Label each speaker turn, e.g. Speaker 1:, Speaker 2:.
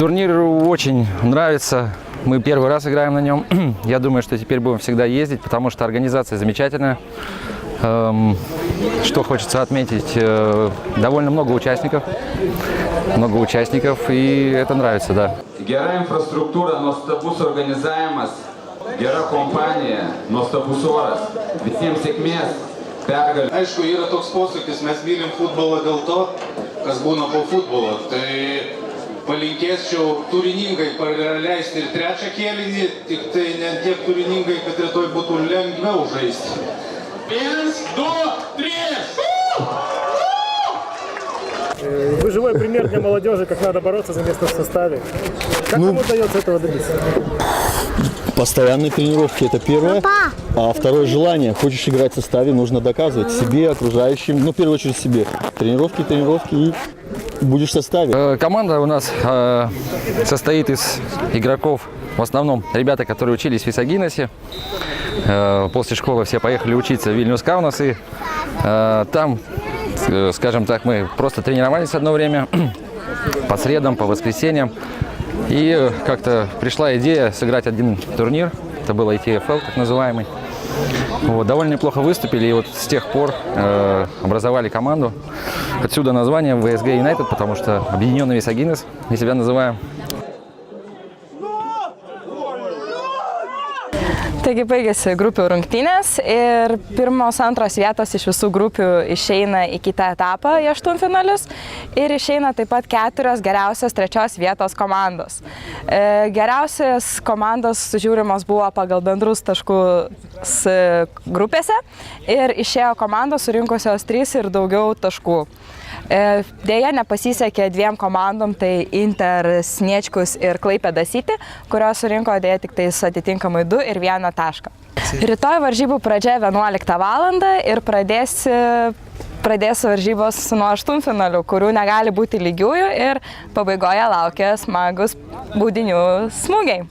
Speaker 1: Турнир очень нравится. Мы первый раз играем на нем. Я думаю, что теперь будем всегда ездить, потому что организация замечательная. Что хочется отметить, довольно много участников, и это нравится, да.
Speaker 2: Gera infrastruktūra, nuostabus organizavimas, gera kompanija, nuostabus oras. Visiems sėkmės, pergalės.
Speaker 3: Aišku, yra toks posakis, mes mylim futbolą dėl to, kas būna po futbolo. Tai palinkėčiau turiningai praleisti ir trečią kėlinį, tik tai ne tiek turiningai, kad rytoj būtų lengviau žaisti. 1, 2, 3!
Speaker 4: Вы живой пример для молодежи, как надо бороться за место в составе. Как вам удается этого добиться?
Speaker 5: Постоянные тренировки – это первое. А второе – желание. Хочешь играть в составе, нужно доказывать себе, окружающим, в первую очередь себе. Тренировки, и будешь в составе.
Speaker 1: Команда у нас состоит из игроков, в основном ребята, которые учились в Висагиносе. После школы все поехали учиться в Вильнюс Каунас, и там, скажем так, мы просто тренировались одно время, по средам, по воскресеньям. И как-то пришла идея сыграть один турнир, это был ITFL, так называемый. Вот, довольно неплохо выступили, и вот с тех пор образовали команду. Отсюда название VSG United, потому что объединенный Висагинес, мы себя называем.
Speaker 6: Taigi baigėsi grupių rungtynės ir pirmos, antros vietos iš visų grupių išeina į kitą etapą, į aštuntfinalius, ir išeina taip pat 4 geriausios 3 vietos komandos. Geriausios komandos žiūrimos buvo pagal bendrus taškus grupėse ir išėjo komandos surinkusios 3 ir daugiau taškų. Dėja nepasisekė 2 komandom, tai Inter Sniečkus ir Klaipėda City, kurios surinko dėja tik tais atitinkamai 2 ir 1 tašką. Rytoj varžybų pradžia 11 val. Ir pradės varžybos nuo aštuntfinalių, kurių negali būti lygiųjų, ir pabaigoje laukia smagus baudinių smūgiai.